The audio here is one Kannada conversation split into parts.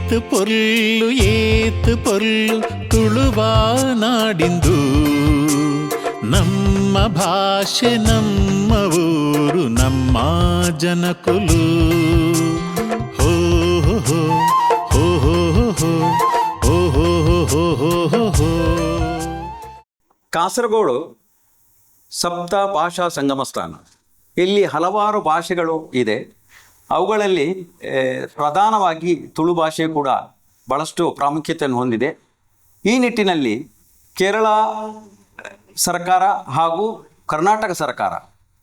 ಏತು ಪೊರ್ಲು ತುಳುವ ನಾಡಿಂದು ನಮ್ಮ ಭಾಷೆ ನಮ್ಮ ಊರು ನಮ್ಮ ಜನಕುಲು ಹೋ ಹೋ ಹೋ ಹೋ ಹೋ ಹೋ ಹೋ ಹೋ ಹೋ ಹೋ. ಕಾಸರಗೋಡು ಸಪ್ತ ಭಾಷಾ ಸಂಗಮ ಸ್ಥಾನ. ಇಲ್ಲಿ ಹಲವಾರು ಭಾಷೆಗಳು ಇದೆ. ಅವುಗಳಲ್ಲಿ ಪ್ರಧಾನವಾಗಿ ತುಳು ಭಾಷೆ ಕೂಡ ಭಾಳಷ್ಟು ಪ್ರಾಮುಖ್ಯತೆಯನ್ನು ಹೊಂದಿದೆ. ಈ ನಿಟ್ಟಿನಲ್ಲಿ ಕೇರಳ ಸರ್ಕಾರ ಹಾಗೂ ಕರ್ನಾಟಕ ಸರ್ಕಾರ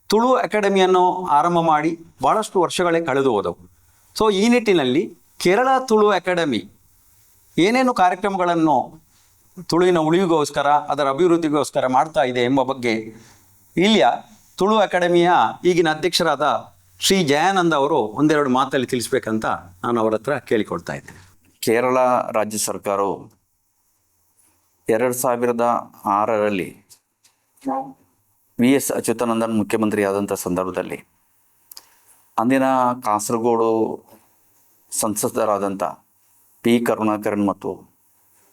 ತುಳು ಅಕಾಡೆಮಿಯನ್ನು ಆರಂಭ ಮಾಡಿ ಭಾಳಷ್ಟು ವರ್ಷಗಳೇ ಕಳೆದು ಹೋದವು. ಸೊ ಈ ನಿಟ್ಟಿನಲ್ಲಿ ಕೇರಳ ತುಳು ಅಕಾಡೆಮಿ ಏನೇನು ಕಾರ್ಯಕ್ರಮಗಳನ್ನು ತುಳುವಿನ ಉಳಿವಿಗೋಸ್ಕರ ಅದರ ಅಭಿವೃದ್ಧಿಗೋಸ್ಕರ ಮಾಡ್ತಾ ಇದೆ ಎಂಬ ಬಗ್ಗೆ ಇಲ್ಲಿಯ ತುಳು ಅಕಾಡೆಮಿಯ ಈಗಿನ ಅಧ್ಯಕ್ಷರಾದ ಶ್ರೀ ಜಯಾನಂದ ಅವರು ಒಂದೆರಡು ಮಾತಲ್ಲಿ ತಿಳಿಸ್ಬೇಕಂತ ನಾನು ಅವರ ಹತ್ರ ಕೇಳಿಕೊಳ್ತಾ ಇದ್ದೇನೆ. ಕೇರಳ ರಾಜ್ಯ ಸರ್ಕಾರವು 2006ರಲ್ಲಿ ವಿ.ಎಸ್. ಅಚ್ಯುತಾನಂದನ್ ಮುಖ್ಯಮಂತ್ರಿ ಆದಂಥ ಸಂದರ್ಭದಲ್ಲಿ ಅಂದಿನ ಕಾಸರಗೋಡು ಸಂಸದರಾದಂಥ ಪಿ. ಕರುಣಾಕರನ್ ಮತ್ತು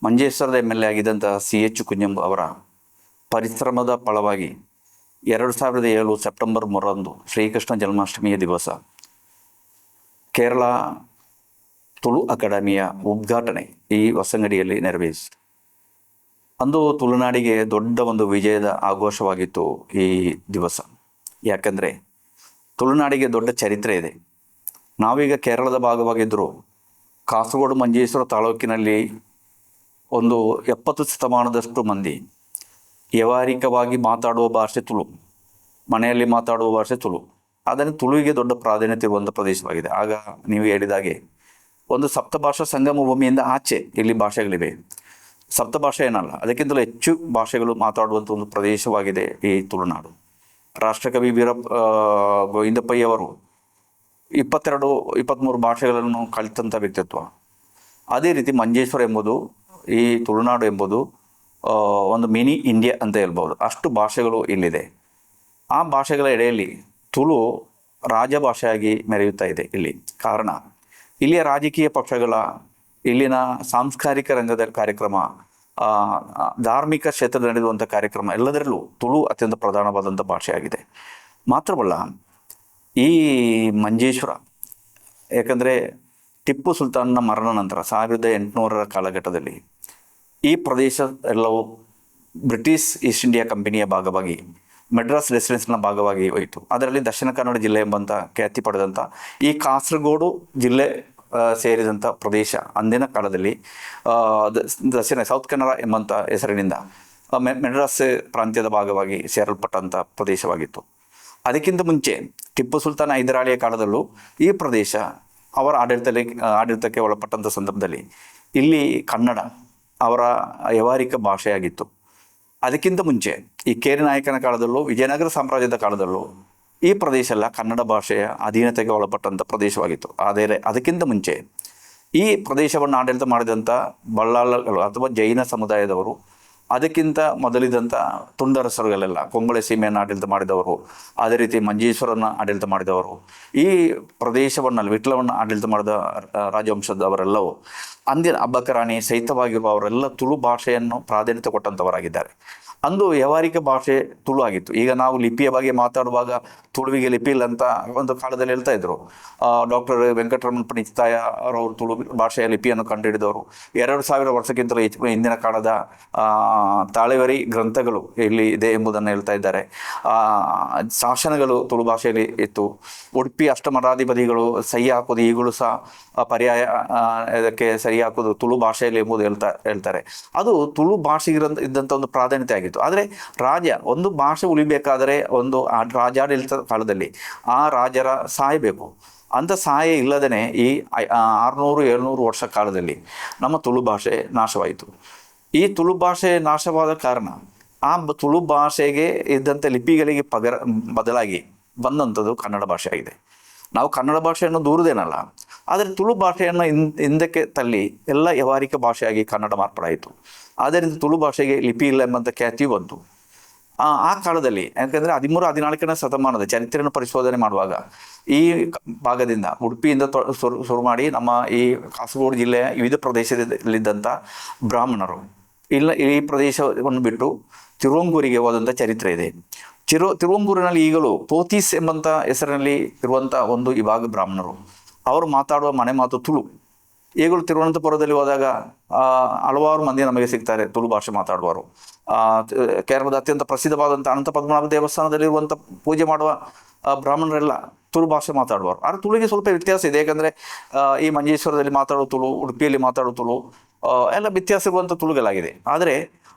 ಮಂಜೇಶ್ವರದ ಎಮ್.ಎಲ್.ಎ. ಆಗಿದ್ದಂಥ C.H. ಕುಂಜಂ ಅವರ ಪರಿಶ್ರಮದ ಫಲವಾಗಿ 2007 ಸೆಪ್ಟೆಂಬರ್ 3ರಂದು ಶ್ರೀಕೃಷ್ಣ ಜನ್ಮಾಷ್ಟಮಿಯ ದಿವಸ ಕೇರಳ ತುಳು ಅಕಾಡೆಮಿಯ ಉದ್ಘಾಟನೆ ಈ ಹೊಸಂಗಡಿಯಲ್ಲಿ ನೆರವೇರಿಸಿ ಅಂದು ತುಳುನಾಡಿಗೆ ದೊಡ್ಡ ಒಂದು ವಿಜಯದ ಆಘೋಷವಾಗಿತ್ತು ಈ ದಿವಸ. ಯಾಕಂದರೆ ತುಳುನಾಡಿಗೆ ದೊಡ್ಡ ಚರಿತ್ರೆ ಇದೆ. ನಾವೀಗ ಕೇರಳದ ಭಾಗವಾಗಿದ್ದರೂ ಕಾಸರಗೋಡು ಮಂಜೇಶ್ವರ ತಾಲೂಕಿನಲ್ಲಿ ಒಂದು 70 ಶತಮಾನದಷ್ಟು ಮಂದಿ ವ್ಯಾವಹಾರಿಕವಾಗಿ ಮಾತಾಡುವ ಭಾಷೆ ತುಳು, ಮನೆಯಲ್ಲಿ ಮಾತಾಡುವ ಭಾಷೆ ತುಳು. ಆದರೆ ತುಳುವಿಗೆ ದೊಡ್ಡ ಪ್ರಾಧಾನ್ಯತೆ ಇರುವಂಥ ಪ್ರದೇಶವಾಗಿದೆ. ಆಗ ನೀವು ಹೇಳಿದಾಗೆ ಒಂದು ಸಪ್ತಭಾಷಾ ಸಂಗಮ ಭೂಮಿಯಿಂದ ಆಚೆ ಇಲ್ಲಿ ಭಾಷೆಗಳಿವೆ. ಸಪ್ತಭಾಷೆ ಏನಲ್ಲ, ಅದಕ್ಕಿಂತಲೂ ಹೆಚ್ಚು ಭಾಷೆಗಳು ಮಾತಾಡುವಂಥ ಒಂದು ಪ್ರದೇಶವಾಗಿದೆ ಈ ತುಳುನಾಡು. ರಾಷ್ಟ್ರಕವಿ ಗೋವಿಂದಪ್ಪಯ್ಯವರು 22-23 ಭಾಷೆಗಳನ್ನು ಕಲಿತಂಥ ವ್ಯಕ್ತಿತ್ವ. ಅದೇ ರೀತಿ ಮಂಜೇಶ್ವರ ಎಂಬುದು, ಈ ತುಳುನಾಡು ಎಂಬುದು ಒಂದು ಮಿನಿ ಇಂಡಿಯಾ ಅಂತ ಹೇಳ್ಬೋದು. ಅಷ್ಟು ಭಾಷೆಗಳು ಇಲ್ಲಿದೆ. ಆ ಭಾಷೆಗಳ ಎಡೆಯಲ್ಲಿ ತುಳು ರಾಜಭಾಷೆಯಾಗಿ ಮೆರೆಯುತ್ತಾ ಇದೆ ಇಲ್ಲಿ. ಕಾರಣ ಇಲ್ಲಿಯ ರಾಜಕೀಯ ಪಕ್ಷಗಳ, ಇಲ್ಲಿನ ಸಾಂಸ್ಕಾರಿಕ ರಂಗದ ಕಾರ್ಯಕ್ರಮ, ಧಾರ್ಮಿಕ ಕ್ಷೇತ್ರದಲ್ಲಿ ನಡೆಯುವಂಥ ಕಾರ್ಯಕ್ರಮ ಎಲ್ಲದರಲ್ಲೂ ತುಳು ಅತ್ಯಂತ ಪ್ರಧಾನವಾದಂಥ ಭಾಷೆಯಾಗಿದೆ. ಮಾತ್ರವಲ್ಲ, ಈ ಮಂಜೇಶ್ವರ ಯಾಕಂದರೆ ಟಿಪ್ಪು ಸುಲ್ತಾನ್ನ ಮರಣ ನಂತರ 1800ರ ಕಾಲಘಟ್ಟದಲ್ಲಿ ಈ ಪ್ರದೇಶ ಎಲ್ಲವೂ ಬ್ರಿಟಿಷ್ ಈಸ್ಟ್ ಇಂಡಿಯಾ ಕಂಪನಿಯ ಭಾಗವಾಗಿ ಮೆಡ್ರಾಸ್ ರೆಸಿಡೆನ್ಸ್ನ ಭಾಗವಾಗಿ ಹೋಯಿತು. ಅದರಲ್ಲಿ ದಕ್ಷಿಣ ಕನ್ನಡ ಜಿಲ್ಲೆ ಎಂಬಂಥ ಖ್ಯಾತಿ ಪಡೆದಂಥ ಈ ಕಾಸರಗೋಡು ಜಿಲ್ಲೆ ಸೇರಿದಂಥ ಪ್ರದೇಶ ಅಂದಿನ ಕಾಲದಲ್ಲಿ ಸೌತ್ ಕನ್ನಡ ಎಂಬಂಥ ಹೆಸರಿನಿಂದ ಮೆಡ್ರಾಸ್ ಪ್ರಾಂತ್ಯದ ಭಾಗವಾಗಿ ಸೇರಲ್ಪಟ್ಟಂಥ ಪ್ರದೇಶವಾಗಿತ್ತು. ಅದಕ್ಕಿಂತ ಮುಂಚೆ ಟಿಪ್ಪು ಸುಲ್ತಾನ್ ಹೈದರಾಲಿಯ ಕಾಲದಲ್ಲೂ ಈ ಪ್ರದೇಶ ಅವರ ಆಡಳಿತಕ್ಕೆ ಒಳಪಟ್ಟಂಥ ಸಂದರ್ಭದಲ್ಲಿ ಇಲ್ಲಿ ಕನ್ನಡ ಅವರ ವ್ಯಾವಹಾರಿಕ ಭಾಷೆಯಾಗಿತ್ತು. ಅದಕ್ಕಿಂತ ಮುಂಚೆ ಈ ಕೇರಿ ನಾಯಕನ ಕಾಲದಲ್ಲೂ ವಿಜಯನಗರ ಸಾಮ್ರಾಜ್ಯದ ಕಾಲದಲ್ಲೂ ಈ ಪ್ರದೇಶ ಎಲ್ಲ ಕನ್ನಡ ಭಾಷೆಯ ಅಧೀನತೆಗೆ ಒಳಪಟ್ಟಂಥ ಪ್ರದೇಶವಾಗಿತ್ತು. ಆದರೆ ಅದಕ್ಕಿಂತ ಮುಂಚೆ ಈ ಪ್ರದೇಶವನ್ನು ಆಡಳಿತ ಮಾಡಿದಂಥ ಬಲ್ಲಾಳಗಳು ಅಥವಾ ಜೈನ ಸಮುದಾಯದವರು, ಅದಕ್ಕಿಂತ ಮೊದಲಿದಂಥ ತುಂಡರಸರುಗಳೆಲ್ಲ ಕೊಂಗಳೆ ಸೀಮೆಯನ್ನು ಆಡಳಿತ ಮಾಡಿದವರು, ಅದೇ ರೀತಿ ಮಂಜೇಶ್ವರನ ಆಡಳಿತ ಮಾಡಿದವರು, ಈ ಪ್ರದೇಶವನ್ನು ವಿಟ್ಲವನ್ನು ಆಡಳಿತ ಮಾಡಿದ ರಾಜವಂಶದವರೆಲ್ಲವೂ ಅಂದಿನ ಅಬ್ಬಕರಾಣಿ ಸಹಿತವಾಗಿರುವ ಅವರೆಲ್ಲ ತುಳು ಭಾಷೆಯನ್ನು ಪ್ರಾಧಾನ್ಯತೆ ಕೊಟ್ಟಂಥವರಾಗಿದ್ದಾರೆ. ಅಂದು ವ್ಯಾವಹಾರಿಕ ಭಾಷೆ ತುಳು ಆಗಿತ್ತು. ಈಗ ನಾವು ಲಿಪಿಯ ಬಗ್ಗೆ ಮಾತಾಡುವಾಗ ತುಳುವಿಗೆ ಲಿಪಿ ಇಲ್ಲ ಅಂತ ಒಂದು ಕಾಲದಲ್ಲಿ ಹೇಳ್ತಾ ಇದ್ರು. ಡಾಕ್ಟರ್ ವೆಂಕಟರಮಣ ಪಣಿತಾಯ ಅವರವರು ತುಳು ಭಾಷೆಯ ಲಿಪಿಯನ್ನು ಕಂಡುಹಿಡಿದವರು. 2000 ವರ್ಷಕ್ಕಿಂತಲೂ ಹಿಂದಿನ ಕಾಲದ ತಾಳೆವರಿ ಗ್ರಂಥಗಳು ಇಲ್ಲಿ ಇದೆ ಎಂಬುದನ್ನು ಹೇಳ್ತಾ ಇದ್ದಾರೆ. ಶಾಸನಗಳು ತುಳು ಭಾಷೆಯಲ್ಲಿ ಇತ್ತು. ಉಡುಪಿ ಅಷ್ಟಮಠಾಧಿಪತಿಗಳು ಸಹಿ ಹಾಕೋದು ಈಗಲೂ ಸಹ ಪರ್ಯಾಯ ಇದಕ್ಕೆ ಸರಿ ಹಾಕೋದು ತುಳು ಭಾಷೆಯಲ್ಲಿ ಎಂಬುದು ಹೇಳ್ತಾರೆ. ಅದು ತುಳು ಭಾಷೆಗೆ ಇದ್ದಂಥ ಒಂದು ಪ್ರಾಧಾನ್ಯತೆ ಆಗಿತ್ತು. ಆದರೆ ಒಂದು ಭಾಷೆ ಉಳಿಬೇಕಾದರೆ ಒಂದು ರಾಜಾಡಳಿತ ಕಾಲದಲ್ಲಿ ಆ ರಾಜರ ಸಹಾಯ ಬೇಕು. ಅಂಥ ಸಹಾಯ ಇಲ್ಲದೇ ಈ 600-700 ವರ್ಷ ಕಾಲದಲ್ಲಿ ನಮ್ಮ ತುಳು ಭಾಷೆ ನಾಶವಾಯಿತು. ಈ ತುಳು ಭಾಷೆ ನಾಶವಾದ ಕಾರಣ ಆ ತುಳು ಭಾಷೆಗೆ ಇದ್ದಂಥ ಲಿಪಿಗಳಿಗೆ ಬದಲಾಗಿ ಬಂದಂಥದ್ದು ಕನ್ನಡ ಭಾಷೆ ಆಗಿದೆ. ನಾವು ಕನ್ನಡ ಭಾಷೆಯನ್ನು ದೂರದೇನಲ್ಲ, ಆದರೆ ತುಳು ಭಾಷೆಯನ್ನು ಹಿಂದಕ್ಕೆ ತಳ್ಳಿ ಎಲ್ಲ ವ್ಯಾವಹಾರಿಕ ಭಾಷೆಯಾಗಿ ಕನ್ನಡ ಮಾರ್ಪಾಡಾಯಿತು. ಆದ್ದರಿಂದ ತುಳು ಭಾಷೆಗೆ ಲಿಪಿ ಇಲ್ಲ ಎಂಬಂಥ ಖ್ಯಾತಿಯೂ ಬಂತು. ಆ ಕಾಲದಲ್ಲಿ ಯಾಕಂದರೆ 13-14ನೇ ಶತಮಾನದ ಚರಿತ್ರೆಯನ್ನು ಪರಿಶೋಧನೆ ಮಾಡುವಾಗ ಈ ಭಾಗದಿಂದ ಉಡುಪಿಯಿಂದ ಶುರು ಮಾಡಿ ನಮ್ಮ ಈ ಕಾಸರಗೋಡು ಜಿಲ್ಲೆಯ ವಿವಿಧ ಪ್ರದೇಶದಲ್ಲಿದ್ದಂಥ ಬ್ರಾಹ್ಮಣರು ಈ ಪ್ರದೇಶವನ್ನು ಬಿಟ್ಟು ತಿರುವಂಗೂರಿಗೆ ಹೋದಂಥ ಚರಿತ್ರೆ ಇದೆ. ತಿರುವಂಗೂರಿನಲ್ಲಿ ಈಗಲೂ ಪೋತೀಸ್ ಎಂಬಂಥ ಹೆಸರಿನಲ್ಲಿ ಇರುವಂಥ ಒಂದು ವಿಭಾಗ ಬ್ರಾಹ್ಮಣರು. ಅವರು ಮಾತಾಡುವ ಮನೆ ಮಾತು ತುಳು. ಈಗಲೂ ತಿರುವನಂತಪುರದಲ್ಲಿ ಹೋದಾಗ ಹಲವಾರು ಮಂದಿ ನಮಗೆ ಸಿಗ್ತಾರೆ ತುಳು ಭಾಷೆ ಮಾತಾಡುವರು. ಕೇರಳದ ಅತ್ಯಂತ ಪ್ರಸಿದ್ಧವಾದಂಥ ಅನಂತ ಪದ್ಮನಾಭ ದೇವಸ್ಥಾನದಲ್ಲಿರುವಂಥ ಪೂಜೆ ಮಾಡುವ ಬ್ರಾಹ್ಮಣರೆಲ್ಲ ತುಳು ಭಾಷೆ ಮಾತಾಡುವರು. ಆದರೆ ತುಳುಗೆ ಸ್ವಲ್ಪ ವ್ಯತ್ಯಾಸ ಇದೆ. ಯಾಕಂದರೆ ಈ ಮಂಜೇಶ್ವರದಲ್ಲಿ ಮಾತಾಡೋ ತುಳು, ಉಡುಪಿಯಲ್ಲಿ ಮಾತಾಡೋ ತುಳು ಎಲ್ಲ ವ್ಯತ್ಯಾಸ ಇರುವಂಥ ತುಳುಗಳಾಗಿದೆ. ಆದರೆ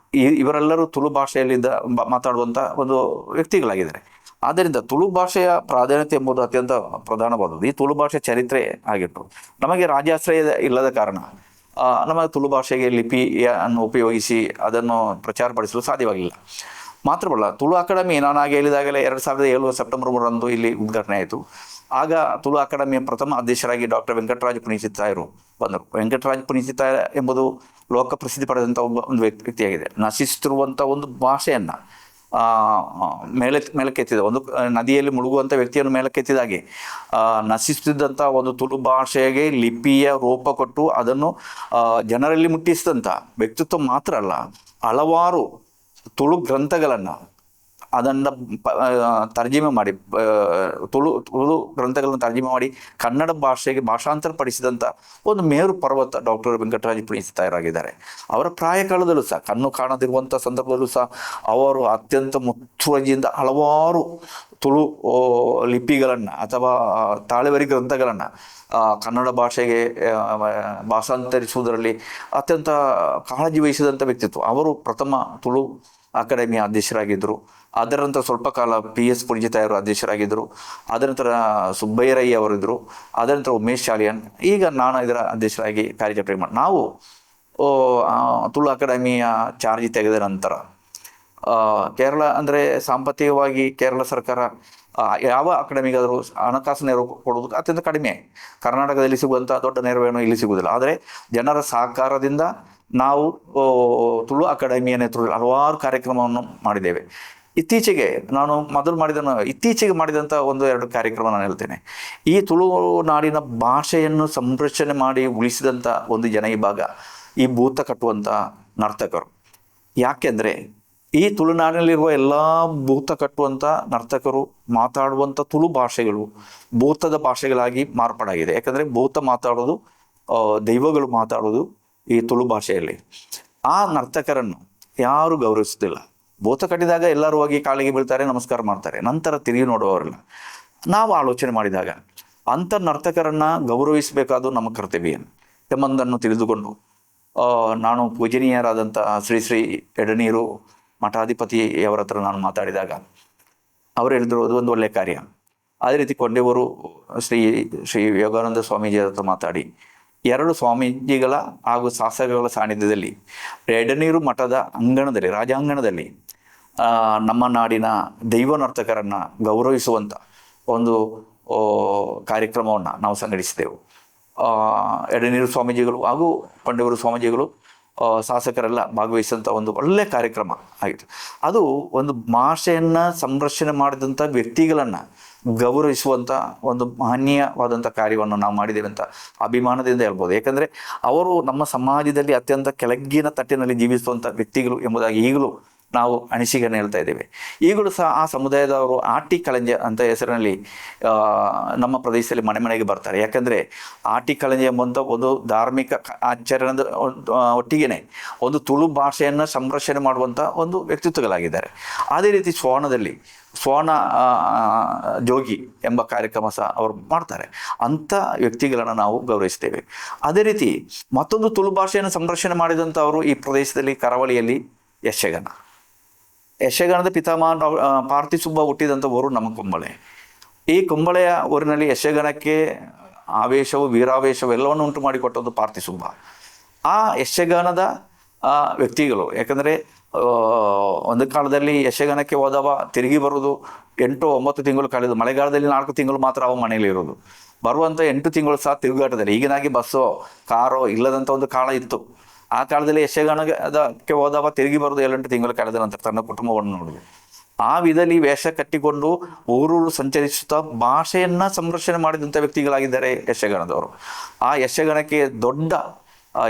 ಇವರೆಲ್ಲರೂ ತುಳು ಭಾಷೆಯಲ್ಲಿದ್ದ ಮಾತಾಡುವಂಥ ಒಂದು ವ್ಯಕ್ತಿಗಳಾಗಿದ್ದಾರೆ. ಆದ್ದರಿಂದ ತುಳು ಭಾಷೆಯ ಪ್ರಾಧಾನ್ಯತೆ ಎಂಬುದು ಅತ್ಯಂತ ಪ್ರಧಾನವಾದದ್ದು. ಈ ತುಳು ಭಾಷೆ ಚರಿತ್ರೆ ಆಗಿತ್ತು. ನಮಗೆ ರಾಜಾಶ್ರಯ ಇಲ್ಲದ ಕಾರಣ ನಮ್ಮ ತುಳು ಭಾಷೆಗೆ ಲಿಪಿಯನ್ನು ಉಪಯೋಗಿಸಿ ಅದನ್ನು ಪ್ರಚಾರಪಡಿಸಲು ಸಾಧ್ಯವಾಗಿಲ್ಲ. ಮಾತ್ರವಲ್ಲ, ತುಳು ಅಕಾಡೆಮಿ ನಾನು ಆಗ ಹೇಳಿದಾಗಲೇ 2007 ಸೆಪ್ಟೆಂಬರ್ 3ರಂದು ಇಲ್ಲಿ ಉದ್ಘಾಟನೆ ಆಯಿತು. ಆಗ ತುಳು ಅಕಾಡೆಮಿಯ ಪ್ರಥಮ ಅಧ್ಯಕ್ಷರಾಗಿ ಡಾಕ್ಟರ್ ವೆಂಕಟರಾಜ ಪುಣೀಚಿತ್ತಾಯರು ಬಂದರು. ವೆಂಕಟರಾಜ ಪುಣೀಚಿತ್ತಾಯ ಎಂಬುದು ಲೋಕ ಪ್ರಸಿದ್ಧಿ ಪಡೆದಂಥ ಒಂದು ವ್ಯಕ್ತಿಯಾಗಿದೆ. ನಶಿಸುತ್ತಿರುವಂಥ ಒಂದು ಭಾಷೆಯನ್ನು ಮೇಲಕ್ಕೆತ್ತಿದ ಒಂದು ನದಿಯಲ್ಲಿ ಮುಳುಗುವಂಥ ವ್ಯಕ್ತಿಯನ್ನು ಮೇಲಕ್ಕೆತ್ತಿದಾಗೆ ನಶಿಸುತ್ತಿದ್ದಂಥ ಒಂದು ತುಳು ಭಾಷೆಗೆ ಲಿಪಿಯ ರೂಪ ಕೊಟ್ಟು ಅದನ್ನು ಜನರಲ್ಲಿ ಮುಟ್ಟಿಸಿದಂಥ ವ್ಯಕ್ತಿತ್ವ ಮಾತ್ರ ಅಲ್ಲ, ಹಲವಾರು ತುಳು ಗ್ರಂಥಗಳನ್ನು ಅದನ್ನು ತರ್ಜಿಮೆ ಮಾಡಿ ತುಳು ಗ್ರಂಥಗಳನ್ನು ತರ್ಜಿಮೆ ಮಾಡಿ ಕನ್ನಡ ಭಾಷೆಗೆ ಭಾಷಾಂತರ ಪಡಿಸಿದಂಥ ಒಂದು ಮೇರು ಪರ್ವತ ಡಾಕ್ಟರ್ ವೆಂಕಟರಾಜ ಪುಣೀಚಿತ್ತಾಯರಾಗಿದ್ದಾರೆ. ಅವರ ಪ್ರಾಯ ಕಾಲದಲ್ಲೂ ಸಹ, ಕಣ್ಣು ಕಾಣದಿರುವಂಥ ಸಂದರ್ಭದಲ್ಲೂ ಸಹ ಅವರು ಅತ್ಯಂತ ಮುತುವರ್ಜಿಯಿಂದ ಹಲವಾರು ತುಳು ಲಿಪಿಗಳನ್ನು ಅಥವಾ ತಾಳೆವರಿ ಗ್ರಂಥಗಳನ್ನು ಕನ್ನಡ ಭಾಷೆಗೆ ಭಾಷಾಂತರಿಸುವುದರಲ್ಲಿ ಅತ್ಯಂತ ಕಾಳಜಿ ವಹಿಸಿದಂಥ ವ್ಯಕ್ತಿತ್ವ. ಅವರು ಪ್ರಥಮ ತುಳು ಅಕಾಡೆಮಿಯ ಅಧ್ಯಕ್ಷರಾಗಿದ್ದರು. ಅದರ ನಂತರ ಸ್ವಲ್ಪ ಕಾಲ PS ಪುಣೀಚಿತ್ತಾಯರು ಅಧ್ಯಕ್ಷರಾಗಿದ್ದರು. ಅದರ ನಂತರ ಸುಬ್ಬಯ್ಯರಯ್ಯ ಅವರಿದ್ದರು. ಅದರ ನಂತರ ಉಮೇಶ್ ಶಾಲಿಯನ್. ಈಗ ನಾನು ಇದರ ಅಧ್ಯಕ್ಷರಾಗಿ ಕಾರ್ಯಚಟುವಟಿಕೆ ಮಾಡಿ ನಾವು ತುಳು ಅಕಾಡೆಮಿಯ ಚಾರ್ಜ್ ತೆಗೆದ ನಂತರ ಕೇರಳ ಅಂದರೆ ಸಾಂಪತ್ತಿಕವಾಗಿ ಕೇರಳ ಸರ್ಕಾರ ಯಾವ ಅಕಾಡೆಮಿಗಾದರೂ ಹಣಕಾಸು ನೆರವು ಕೊಡುವುದು ಅತ್ಯಂತ ಕಡಿಮೆ. ಕರ್ನಾಟಕದಲ್ಲಿ ಸಿಗುವಂಥ ದೊಡ್ಡ ನೆರವೇನು ಇಲ್ಲಿ ಸಿಗುವುದಿಲ್ಲ. ಆದರೆ ಜನರ ಸಹಕಾರದಿಂದ ನಾವು ತುಳು ಅಕಾಡೆಮಿಯ ನೇತೃತ್ವದಲ್ಲಿ ಹಲವಾರು ಕಾರ್ಯಕ್ರಮವನ್ನು ಮಾಡಿದ್ದೇವೆ. ಇತ್ತೀಚೆಗೆ ಮಾಡಿದಂಥ 1-2 ಕಾರ್ಯಕ್ರಮ ನಾನು ಹೇಳ್ತೇನೆ. ಈ ತುಳುನಾಡಿನ ಭಾಷೆಯನ್ನು ಸಂರಕ್ಷಣೆ ಮಾಡಿ ಉಳಿಸಿದಂಥ ಒಂದು ಜನ ವಿಭಾಗ ಈ ಭೂತ ಕಟ್ಟುವಂಥ ನರ್ತಕರು. ಯಾಕೆಂದರೆ ಈ ತುಳುನಾಡಿನಲ್ಲಿರುವ ಎಲ್ಲ ಭೂತ ಕಟ್ಟುವಂಥ ನರ್ತಕರು ಮಾತಾಡುವಂಥ ತುಳು ಭಾಷೆಗಳು ಭೂತದ ಭಾಷೆಗಳಾಗಿ ಮಾರ್ಪಾಡಾಗಿದೆ. ಯಾಕಂದರೆ ಭೂತ ಮಾತಾಡೋದು, ದೈವಗಳು ಮಾತಾಡೋದು ಈ ತುಳು ಭಾಷೆಯಲ್ಲಿ. ಆ ನರ್ತಕರನ್ನು ಯಾರೂ ಗೌರವಿಸುತ್ತಿಲ್ಲ. ಭೂತ ಕಟ್ಟಿದಾಗ ಎಲ್ಲರೂ ಹೋಗಿ ಕಾಲಿಗೆ ಬೀಳ್ತಾರೆ, ನಮಸ್ಕಾರ ಮಾಡ್ತಾರೆ, ನಂತರ ತಿರುಗಿ ನೋಡುವವರಲ್ಲ. ನಾವು ಆಲೋಚನೆ ಮಾಡಿದಾಗ ಅಂಥ ನರ್ತಕರನ್ನು ಗೌರವಿಸಬೇಕಾದ್ದು ನಮ್ಮ ಕರ್ತವ್ಯ ಎಂಬುದನ್ನು ತಿಳಿದುಕೊಂಡು ನಾನು ಪೂಜನೀಯರಾದಂಥ ಶ್ರೀ ಎಡನೀರು ಮಠಾಧಿಪತಿಯವರ ಹತ್ರ ನಾನು ಮಾತಾಡಿದಾಗ ಅವರು ಹೇಳಿದ್ರು, ಅದು ಒಂದು ಒಳ್ಳೆಯ ಕಾರ್ಯ. ಅದೇ ರೀತಿ ಕೊಂಡೆವರು ಶ್ರೀ ಯೋಗಾನಂದ ಸ್ವಾಮೀಜಿಯವರ ಹತ್ರ ಮಾತಾಡಿ 2 ಸ್ವಾಮೀಜಿಗಳ ಹಾಗೂ ಶಾಸಕಗಳ ಸಾನ್ನಿಧ್ಯದಲ್ಲಿ ಎಡನೀರು ಮಠದ ಅಂಗಣದಲ್ಲಿ, ರಾಜಾಂಗಣದಲ್ಲಿ ನಮ್ಮ ನಾಡಿನ ದೈವ ನರ್ತಕರನ್ನು ಗೌರವಿಸುವಂಥ ಒಂದು ಕಾರ್ಯಕ್ರಮವನ್ನು ನಾವು ಸಂಘಟಿಸಿದೆವು. ಎಡನೀರು ಸ್ವಾಮೀಜಿಗಳು ಹಾಗೂ ಕೊಂಡೆವರು ಸ್ವಾಮೀಜಿಗಳು ಶಾಸಕರೆಲ್ಲ ಭಾಗವಹಿಸಿದಂಥ ಒಂದು ಒಳ್ಳೆಯ ಕಾರ್ಯಕ್ರಮ ಆಗಿತ್ತು. ಅದು ಒಂದು ಭಾಷೆಯನ್ನು ಸಂರಕ್ಷಣೆ ಮಾಡಿದಂಥ ವ್ಯಕ್ತಿಗಳನ್ನು ಗೌರವಿಸುವಂಥ ಒಂದು ಮಾನ್ಯವಾದಂಥ ಕಾರ್ಯವನ್ನು ನಾವು ಮಾಡಿದ್ದೇವೆ ಅಂತ ಅಭಿಮಾನದಿಂದ ಹೇಳ್ಬೋದು. ಏಕೆಂದರೆ ಅವರು ನಮ್ಮ ಸಮಾಜದಲ್ಲಿ ಅತ್ಯಂತ ಕೆಳಗಿನ ತಟ್ಟಿನಲ್ಲಿ ಜೀವಿಸುವಂಥ ವ್ಯಕ್ತಿಗಳು ಎಂಬುದಾಗಿ ಈಗಲೂ ನಾವು ಅನಿಸಿಕೆಯನ್ನು ಹೇಳ್ತಾ ಇದ್ದೇವೆ. ಈಗಲೂ ಸಹ ಆ ಸಮುದಾಯದವರು ಆಟಿ ಕಳಂಜ ಅಂತ ಹೆಸರಿನಲ್ಲಿ ನಮ್ಮ ಪ್ರದೇಶದಲ್ಲಿ ಮನೆಗೆ ಬರ್ತಾರೆ. ಯಾಕಂದರೆ ಆಟಿ ಕಳಂಜ ಎಂಬಂಥ ಒಂದು ಧಾರ್ಮಿಕ ಆಚರಣೆದ ಒಟ್ಟಿಗೆ ಒಂದು ತುಳು ಭಾಷೆಯನ್ನು ಸಂರಕ್ಷಣೆ ಮಾಡುವಂಥ ಒಂದು ವ್ಯಕ್ತಿತ್ವಗಳಾಗಿದ್ದಾರೆ. ಅದೇ ರೀತಿ ಸ್ವರ್ಣ ಜೋಗಿ ಎಂಬ ಕಾರ್ಯಕ್ರಮ ಸಹ ಅವರು ಮಾಡ್ತಾರೆ. ಅಂಥ ವ್ಯಕ್ತಿಗಳನ್ನು ನಾವು ಗೌರವಿಸ್ತೇವೆ. ಅದೇ ರೀತಿ ಮತ್ತೊಂದು ತುಳು ಭಾಷೆಯನ್ನು ಸಂರಕ್ಷಣೆ ಮಾಡಿದಂಥವರು ಈ ಪ್ರದೇಶದಲ್ಲಿ ಕರಾವಳಿಯಲ್ಲಿ ಯಕ್ಷಗಾನದ ಪಿತಾಮಹ ಪಾರ್ತಿಸುಬ್ಬ ಹುಟ್ಟಿದಂಥ ಊರು ನಮ್ಮ ಕುಂಬಳೆ. ಈ ಕುಂಬಳೆಯ ಊರಿನಲ್ಲಿ ಯಕ್ಷಗಾನಕ್ಕೆ ಆವೇಶವು, ವೀರಾವೇಶವು ಎಲ್ಲವನ್ನು ಉಂಟು ಮಾಡಿಕೊಟ್ಟದ್ದು ಪಾರ್ತಿಸುಬ್ಬ. ಆ ಯಕ್ಷಗಾನದ ವ್ಯಕ್ತಿಗಳು, ಯಾಕಂದರೆ ಒಂದು ಕಾಲದಲ್ಲಿ ಯಕ್ಷಗಾನಕ್ಕೆ ಹೋದವ ತಿರುಗಿ ಬರೋದು 8-9 ತಿಂಗಳು ಕಳೆದು, ಮಳೆಗಾಲದಲ್ಲಿ 4 ತಿಂಗಳು ಮಾತ್ರ ಅವ ಮನೆಯಲ್ಲಿ ಇರೋದು. ಬರುವಂಥ 8 ತಿಂಗಳು ಸಹ ತಿರುಗಾಟದಲ್ಲಿ. ಈಗಿನಾಗಿ ಬಸ್ಸೋ ಕಾರೋ ಇಲ್ಲದಂಥ ಒಂದು ಕಾಲ ಇತ್ತು. ಆ ಕಾಲದಲ್ಲಿ ಯಕ್ಷಗಾನಕ್ಕೆ ಹೋದವ ತಿರುಗಿ ಬರೋದು 7-8 ತಿಂಗಳು ಕಳೆದ ನಂತರ ತನ್ನ ಕುಟುಂಬವನ್ನು ನೋಡೋದು. ಆ ವಿಧದಲ್ಲಿ ವೇಷ ಕಟ್ಟಿಕೊಂಡು ಊರೂರು ಸಂಚರಿಸುತ್ತಾ ಭಾಷೆಯನ್ನ ಸಂರಕ್ಷಣೆ ಮಾಡಿದಂಥ ವ್ಯಕ್ತಿಗಳಾಗಿದ್ದಾರೆ ಯಕ್ಷಗಾನದವರು. ಆ ಯಕ್ಷಗಾನಕ್ಕೆ ದೊಡ್ಡ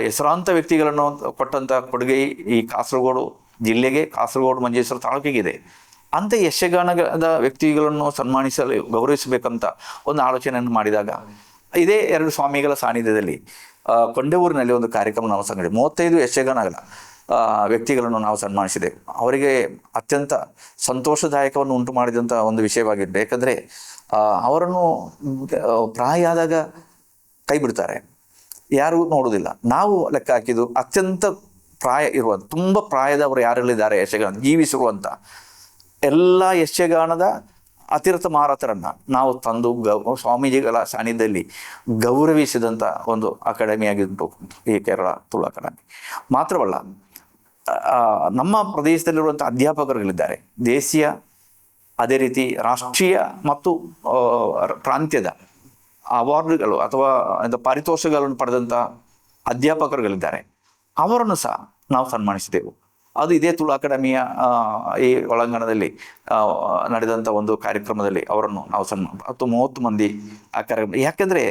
ಹೆಸರಾಂತ ವ್ಯಕ್ತಿಗಳನ್ನು ಕೊಟ್ಟಂಥ ಕೊಡುಗೆ ಈ ಕಾಸರಗೋಡು ಜಿಲ್ಲೆಗೆ, ಕಾಸರಗೋಡು ಮಂಜೇಶ್ವರ ತಾಲೂಕಿಗಿದೆ. ಅಂಥ ಯಕ್ಷಗಾನದ ವ್ಯಕ್ತಿಗಳನ್ನು ಸನ್ಮಾನಿಸಲು ಗೌರವಿಸಬೇಕಂತ ಒಂದು ಆಲೋಚನೆಯನ್ನು ಮಾಡಿದಾಗ ಇದೇ 2 ಸ್ವಾಮಿಗಳ ಸಾನ್ನಿಧ್ಯದಲ್ಲಿ ಕೊಂಡವೂರಿನಲ್ಲಿ ಒಂದು ಕಾರ್ಯಕ್ರಮ ನಾವು ಸಂಘಟನೆ 35 ಯಕ್ಷಗಾನಗಳ ವ್ಯಕ್ತಿಗಳನ್ನು ನಾವು ಸನ್ಮಾನಿಸಿದೆವು. ಅವರಿಗೆ ಅತ್ಯಂತ ಸಂತೋಷದಾಯಕವನ್ನು ಉಂಟು ಮಾಡಿದಂಥ ಒಂದು ವಿಷಯವಾಗಿತ್ತು. ಯಾಕಂದರೆ ಅವರನ್ನು ಪ್ರಾಯ ಆದಾಗ ಕೈ ಬಿಡ್ತಾರೆ, ಯಾರೂ ನೋಡುವುದಿಲ್ಲ. ನಾವು ಲೆಕ್ಕ ಹಾಕಿದ್ದು ಅತ್ಯಂತ ಪ್ರಾಯ ಇರುವಂಥ, ತುಂಬ ಪ್ರಾಯದವರು ಯಾರೆಲ್ಲಿದ್ದಾರೆ ಯಕ್ಷಗಾನ ಜೀವಿಸಿರುವಂಥ ಎಲ್ಲ ಯಕ್ಷಗಾನದ ಅತಿರಥ ಮಾರಾತರನ್ನು ನಾವು ತಂದು ಸ್ವಾಮೀಜಿಗಳ ಸಾನ್ನಿಧ್ಯದಲ್ಲಿ ಗೌರವಿಸಿದಂಥ ಒಂದು ಅಕಾಡೆಮಿಯಾಗಿದ್ದು ಈ ಕೇರಳ ತುಳು ಅಕಾಡೆಮಿ. ಮಾತ್ರವಲ್ಲ, ನಮ್ಮ ಪ್ರದೇಶದಲ್ಲಿರುವಂಥ ಅಧ್ಯಾಪಕರುಗಳಿದ್ದಾರೆ, ದೇಶೀಯ ಅದೇ ರೀತಿ ರಾಷ್ಟ್ರೀಯ ಮತ್ತು ಪ್ರಾಂತ್ಯದ ಅವಾರ್ಡ್ಗಳು ಅಥವಾ ಪಾರಿತೋಷಗಳನ್ನು ಪಡೆದಂಥ ಅಧ್ಯಾಪಕರುಗಳಿದ್ದಾರೆ. ಅವರನ್ನು ಸಹ ನಾವು ಸನ್ಮಾನಿಸಿದೆವು. ಅದು ಇದೇ ತುಳು ಅಕಾಡೆಮಿಯ ಈ ಒಳಾಂಗಣದಲ್ಲಿ ನಡೆದಂಥ ಒಂದು ಕಾರ್ಯಕ್ರಮದಲ್ಲಿ ಅವರನ್ನು ನಾವು 30 ಮಂದಿ ಆ ಕಾರ್ಯಕ್ರಮ. ಯಾಕೆಂದರೆ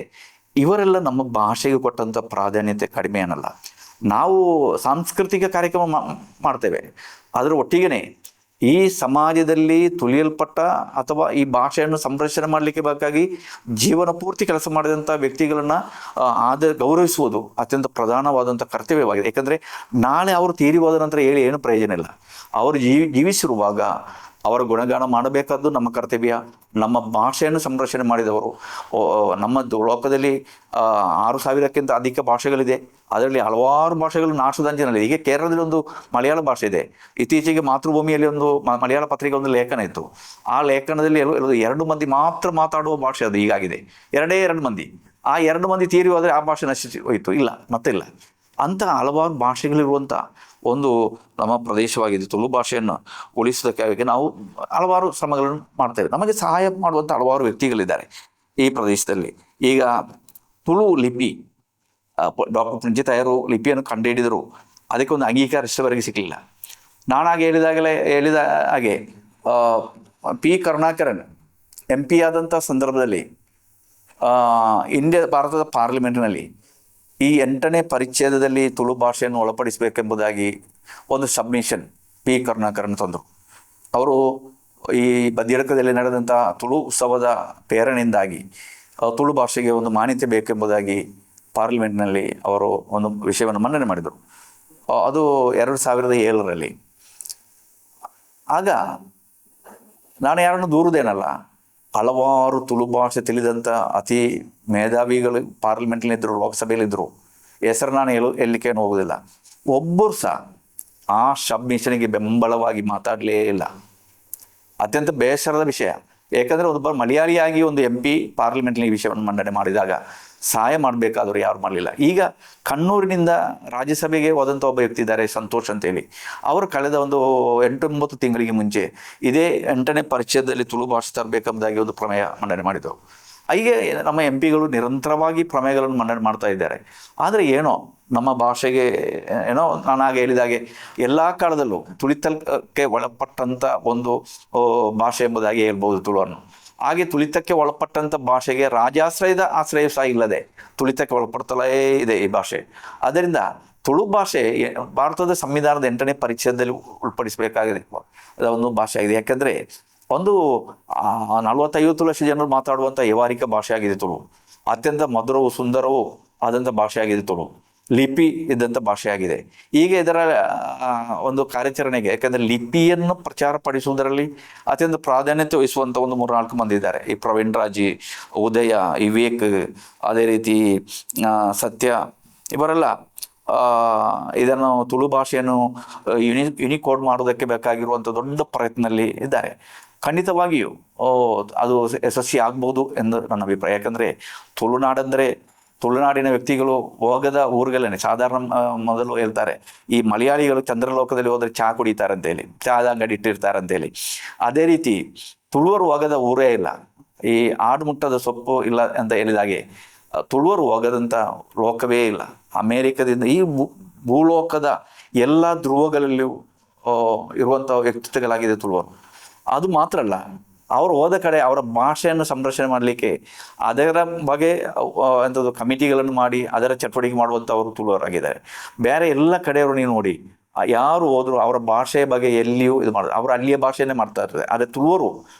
ಇವರೆಲ್ಲ ನಮ್ಮ ಭಾಷೆಗೆ ಕೊಟ್ಟಂಥ ಪ್ರಾಧಾನ್ಯತೆ ಕಡಿಮೆ ಏನಲ್ಲ. ನಾವು ಸಾಂಸ್ಕೃತಿಕ ಕಾರ್ಯಕ್ರಮ ಮಾಡ್ತೇವೆ, ಅದರ ಒಟ್ಟಿಗೆ ಈ ಸಮಾಜದಲ್ಲಿ ತುಳಿಯಲ್ಪಟ್ಟ ಅಥವಾ ಈ ಭಾಷೆಯನ್ನು ಸಂರಕ್ಷಣೆ ಮಾಡಲಿಕ್ಕೆ ಬೇಕಾಗಿ ಜೀವನ ಪೂರ್ತಿ ಕೆಲಸ ಮಾಡಿದಂಥ ವ್ಯಕ್ತಿಗಳನ್ನು ಗೌರವಿಸುವುದು ಅತ್ಯಂತ ಪ್ರಧಾನವಾದಂಥ ಕರ್ತವ್ಯವಾಗಿದೆ. ಯಾಕಂದರೆ ನಾಳೆ ಅವರು ತೀರಿ ಹೋದ ನಂತರ ಹೇಳಿ ಏನು ಪ್ರಯೋಜನ ಇಲ್ಲ. ಅವರು ಜೀವಿಸಿರುವಾಗ ಅವರ ಗುಣಗಾನ ಮಾಡಬೇಕಾದ್ದು ನಮ್ಮ ಕರ್ತವ್ಯ. ನಮ್ಮ ಭಾಷೆಯನ್ನು ಸಂರಕ್ಷಣೆ ಮಾಡಿದವರು. ನಮ್ಮ ಲೋಕದಲ್ಲಿ 6,000ಕ್ಕಿಂತ ಅಧಿಕ ಭಾಷೆಗಳಿದೆ. ಅದರಲ್ಲಿ ಹಲವಾರು ಭಾಷೆಗಳು ನಾಶದಂಚಿನಲ್ಲಿ. ಈಗ ಕೇರಳದಲ್ಲಿ ಒಂದು ಮಲಯಾಳ ಭಾಷೆ ಇದೆ. ಇತ್ತೀಚೆಗೆ ಮಾತೃಭೂಮಿಯಲ್ಲಿ ಒಂದು ಮಲಯಾಳ ಪತ್ರಿಕೆ ಒಂದು ಲೇಖನ ಇತ್ತು. ಆ ಲೇಖನದಲ್ಲಿ 2 ಮಂದಿ ಮಾತ್ರ ಮಾತಾಡುವ ಭಾಷೆ ಅದು ಹೀಗಾಗಿದೆ. 2 ಮಂದಿ. ಆ 2 ಮಂದಿ ತೀರಿ ಹೋದರೆ ಆ ಭಾಷೆ ನಶಿಸಿ ಹೋಯಿತು, ಇಲ್ಲ ಮತ್ತೆ ಇಲ್ಲ. ಅಂತಹ ಹಲವಾರು ಭಾಷೆಗಳಿರುವಂಥ ಒಂದು ನಮ್ಮ ಪ್ರದೇಶವಾಗಿದೆ. ತುಳು ಭಾಷೆಯನ್ನು ಉಳಿಸೋದಕ್ಕಾಗಿ ನಾವು ಹಲವಾರು ಶ್ರಮಗಳನ್ನು ಮಾಡ್ತೇವೆ. ನಮಗೆ ಸಹಾಯ ಮಾಡುವಂಥ ಹಲವಾರು ವ್ಯಕ್ತಿಗಳಿದ್ದಾರೆ ಈ ಪ್ರದೇಶದಲ್ಲಿ. ಈಗ ತುಳು ಲಿಪಿ ಡಾಕ್ಟರ್ ಪುಂಜಿತಾಯರು ಲಿಪಿಯನ್ನು ಕಂಡುಹಿಡಿದರು. ಅದಕ್ಕೆ ಒಂದು ಅಂಗೀಕಾರ ಇಷ್ಟವರೆಗೆ ಸಿಗಲಿಲ್ಲ. ನಾನಾಗಿ ಹೇಳಿದ ಹಾಗೆ ಪಿ ಕರುಣಾಕರನ್ MP ಆದಂಥ ಸಂದರ್ಭದಲ್ಲಿ ಭಾರತದ ಪಾರ್ಲಿಮೆಂಟ್ನಲ್ಲಿ ಈ 8ನೇ ಪರಿಚ್ಛೇದದಲ್ಲಿ ತುಳು ಭಾಷೆಯನ್ನು ಒಳಪಡಿಸಬೇಕೆಂಬುದಾಗಿ ಒಂದು ಸಬ್ಮಿಷನ್ ಪಿ ಕರುಣಾಕರನ್ ತಂದರು. ಅವರು ಈ ಬದಿಯಡ್ಕದಲ್ಲಿ ನಡೆದಂಥ ತುಳು ಉತ್ಸವದ ಪ್ರೇರಣೆಯಿಂದಾಗಿ ತುಳು ಭಾಷೆಗೆ ಒಂದು ಮಾನ್ಯತೆ ಬೇಕೆಂಬುದಾಗಿ ಪಾರ್ಲಿಮೆಂಟ್ನಲ್ಲಿ ಅವರು ಒಂದು ವಿಷಯವನ್ನು ಮನ್ನಣೆ ಮಾಡಿದರು. ಅದು 2007ರಲ್ಲಿ. ಆಗ ನಾನು ಯಾರನ್ನು ದೂರುವುದೇನಲ್ಲ, ಹಲವಾರು ತುಳು ಭಾಷೆ ತಿಳಿದಂಥ ಅತಿ ಮೇಧಾವಿಗಳು ಪಾರ್ಲಿಮೆಂಟ್ನಲ್ಲಿದ್ದರು, ಲೋಕಸಭೆಯಲ್ಲಿದ್ದರು. ಹೆಸರು ನಾನು ಹೇಳಲಿಕ್ಕೇನು ಹೋಗುವುದಿಲ್ಲ. ಒಬ್ಬರು ಸಹ ಆ ಸಬ್ಮಿಷನ್ಗೆ ಬೆಂಬಲವಾಗಿ ಮಾತಾಡಲೇ ಇಲ್ಲ. ಅತ್ಯಂತ ಬೇಸರದ ವಿಷಯ. ಏಕೆಂದರೆ ಒಬ್ಬ ಮಲಯಾಳಿಯಾಗಿ ಒಂದು MP ಪಾರ್ಲಿಮೆಂಟ್ನಲ್ಲಿ ಈ ವಿಷಯವನ್ನು ಮಂಡನೆ ಮಾಡಿದಾಗ ಸಹಾಯ ಮಾಡಬೇಕಾದರೂ ಯಾರು ಮಾಡಲಿಲ್ಲ. ಈಗ ಕಣ್ಣೂರಿನಿಂದ ರಾಜ್ಯಸಭೆಗೆ ಹೋದಂಥ ಒಬ್ಬ ವ್ಯಕ್ತಿ ಇದ್ದಾರೆ, ಸಂತೋಷ್ ಅಂತೇಳಿ. ಅವರು ಕಳೆದ ಒಂದು 8-9 ತಿಂಗಳಿಗೆ ಮುಂಚೆ ಇದೇ 8ನೇ ಪರಿಚಯದಲ್ಲಿ ತುಳು ಭಾಷೆ ತರಬೇಕೆಂಬುದಾಗಿ ಒಂದು ಪ್ರಮೇಯ ಮಂಡನೆ ಮಾಡಿದರು. ಹೀಗೆ ನಮ್ಮ MP ಗಳು ನಿರಂತರವಾಗಿ ಪ್ರಮೇಯಗಳನ್ನು ಮಂಡನೆ ಮಾಡ್ತಾ ಇದ್ದಾರೆ. ಆದರೆ ಏನೋ ನಮ್ಮ ಭಾಷೆಗೆ ಏನೋ ನಾನಾಗ ಹೇಳಿದಾಗೆ ಎಲ್ಲ ಕಾಲದಲ್ಲೂ ತುಳಿತಕ್ಕೆ ಒಳಪಟ್ಟಂಥ ಒಂದು ಭಾಷೆ ಎಂಬುದಾಗಿ ಹೇಳ್ಬೋದು ತುಳುವನ್ನು. ಹಾಗೆ ತುಳಿತಕ್ಕೆ ಒಳಪಟ್ಟಂಥ ಭಾಷೆಗೆ ರಾಜಾಶ್ರಯದ ಆಶ್ರಯ ಸಹ ಇಲ್ಲದೆ ತುಳಿತಕ್ಕೆ ಒಳಪಡ್ತಲೇ ಇದೆ ಈ ಭಾಷೆ. ಆದ್ದರಿಂದ ತುಳು ಭಾಷೆ ಭಾರತದ ಸಂವಿಧಾನದ 8ನೇ ಪರಿಚ್ಛೇದದಲ್ಲಿ ಉಳ್ಪಡಿಸಬೇಕಾಗಿದೆ ಒಂದು ಭಾಷೆ ಆಗಿದೆ. ಯಾಕೆಂದರೆ ಒಂದು 40-50 ಲಕ್ಷ ಜನರು ಮಾತಾಡುವಂಥ ವ್ಯವಹಾರಿಕ ಭಾಷೆ ಆಗಿದೆ ತುಳು. ಅತ್ಯಂತ ಮಧುರವೂ ಸುಂದರವೂ ಆದಂಥ ಭಾಷೆ ಆಗಿದೆ ತುಳು. ಲಿಪಿ ಇದ್ದಂಥ ಭಾಷೆ ಆಗಿದೆ. ಈಗ ಇದರ ಒಂದು ಕಾರ್ಯಾಚರಣೆಗೆ, ಯಾಕೆಂದರೆ ಲಿಪಿಯನ್ನು ಪ್ರಚಾರಪಡಿಸುವುದರಲ್ಲಿ ಅತ್ಯಂತ ಪ್ರಾಧಾನ್ಯತೆ ವಹಿಸುವಂಥ ಒಂದು 3-4 ಮಂದಿ ಇದ್ದಾರೆ. ಈ ಪ್ರವೀಣ್ ರಾಜಿ, ಉದಯ, ವಿವೇಕ್, ಅದೇ ರೀತಿ ಸತ್ಯ, ಇವರೆಲ್ಲ ಇದನ್ನು ತುಳು ಭಾಷೆಯನ್ನು ಯುನಿಕೋಡ್ ಮಾಡೋದಕ್ಕೆ ಬೇಕಾಗಿರುವಂಥ ದೊಡ್ಡ ಪ್ರಯತ್ನದಲ್ಲಿ ಇದ್ದಾರೆ. ಖಂಡಿತವಾಗಿಯೂ ಅದು ಯಶಸ್ವಿ ಆಗ್ಬೋದು ಎಂದು ನನ್ನ ಅಭಿಪ್ರಾಯ. ಯಾಕಂದರೆ ತುಳುನಾಡಿನ ವ್ಯಕ್ತಿಗಳು ಹೋಗದ ಊರುಗಳೇ ಸಾಧಾರಣ ಮೊದಲು ಹೇಳ್ತಾರೆ, ಈ ಮಲಯಾಳಿಗಳು ಚಂದ್ರಲೋಕದಲ್ಲಿ ಹೋದರೆ ಚಹಾ ಕುಡಿತಾರೆ ಅಂತೇಳಿ, ಚಹಾದ ಅಂಗಡಿ ಇಟ್ಟಿರ್ತಾರೆ ಅಂತೇಳಿ. ಅದೇ ರೀತಿ ತುಳುವರು ಹೋಗದ ಊರೇ ಇಲ್ಲ, ಈ ಆಡುಮುಟ್ಟದ ಸೊಪ್ಪು ಇಲ್ಲ ಅಂತ ಹೇಳಿದಾಗೆ ತುಳುವರು ಹೋಗದಂಥ ಲೋಕವೇ ಇಲ್ಲ. ಅಮೇರಿಕದಿಂದ ಈ ಭೂಲೋಕದ ಎಲ್ಲ ಧ್ರುವಗಳಲ್ಲಿಯೂ ಇರುವಂಥ ವ್ಯಕ್ತಿತ್ವಗಳಾಗಿದೆ ತುಳುವರು. ಅದು ಮಾತ್ರ ಅಲ್ಲ, ಅವರು ಹೋದ ಕಡೆ ಅವರ ಭಾಷೆಯನ್ನು ಸಂರಕ್ಷಣೆ ಮಾಡಲಿಕ್ಕೆ ಅದರ ಬಗ್ಗೆ ಎಂಥದ್ದು ಕಮಿಟಿಗಳನ್ನು ಮಾಡಿ ಅದರ ಚಟುವಟಿಕೆ ಮಾಡುವಂಥವರು ತುಳುವರಾಗಿದ್ದಾರೆ. ಬೇರೆ ಎಲ್ಲ ಕಡೆಯವರು ನೀವು ನೋಡಿ, ಯಾರು ಹೋದ್ರು ಅವರ ಭಾಷೆಯ ಬಗ್ಗೆ ಎಲ್ಲಿಯೂ ಇದು ಮಾಡೋದು, ಅವರು ಅಲ್ಲಿಯ ಭಾಷೆಯನ್ನೇ ಮಾಡ್ತಾ ಇರ್ತಾರೆ. ಆದರೆ ತುಳುವರು